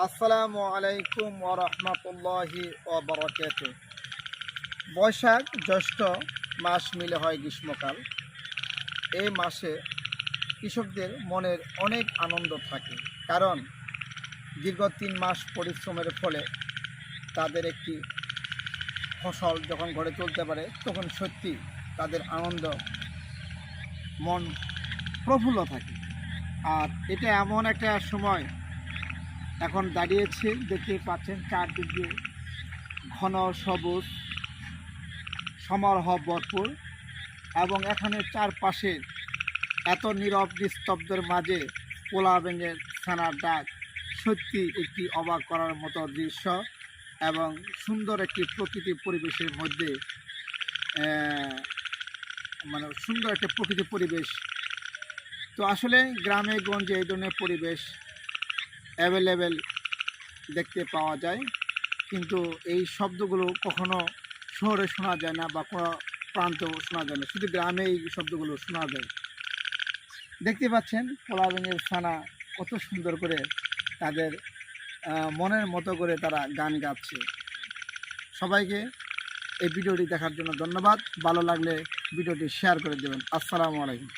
আসসালামু আলাইকুম ওয়া রাহমাতুল্লাহি ওয়া বারাকাতুহু। বৈশাখ জ্যৈষ্ঠ মাস মিলে হয় গ্রীষ্মকাল। এই মাসে কৃষকদের মনের অনেক আনন্দ থাকে, কারণ দীর্ঘ ৩ মাস পরিশ্রমের ফলে তাদের একটি ফসল যখন ঘরে তুলতে পারে, তখন সত্যি তাদের আনন্দ, মন প্রফুল্ল থাকে। আর এটা এমন একটা সময় এখন দাঁড়িয়েছে, দেখতে পাচ্ছেন চারদিকে ঘন সবুজ সমারোহ ভরপুর, এবং এখানে চারপাশে এত নীরব নিস্তব্ধের মাঝে পোলা ব্যাঙের ছানার ডাক সত্যি একটি অবাক করার মতো দৃশ্য, এবং সুন্দর একটি প্রকৃতি পরিবেশের মধ্যে সুন্দর একটা প্রকৃতি পরিবেশ। তো আসলে গ্রামে গঞ্জে এই ধরনের পরিবেশ অ্যাভেলেবেল দেখতে পাওয়া যায়, কিন্তু এই শব্দগুলো কখনো শহরে শোনা যায় না বা কোনো প্রান্তেও শোনা যায় না, শুধু গ্রামে এই শব্দগুলো শোনা যায়। দেখতে পাচ্ছেন পোলা ব্যাঙের ছানা কত সুন্দর করে তাদের মনের মতো করে তারা গান গাচ্ছে। সবাইকে এই ভিডিওটি দেখার জন্য ধন্যবাদ। ভালো লাগলে ভিডিওটি শেয়ার করে দেবেন। আসসালামু আলাইকুম।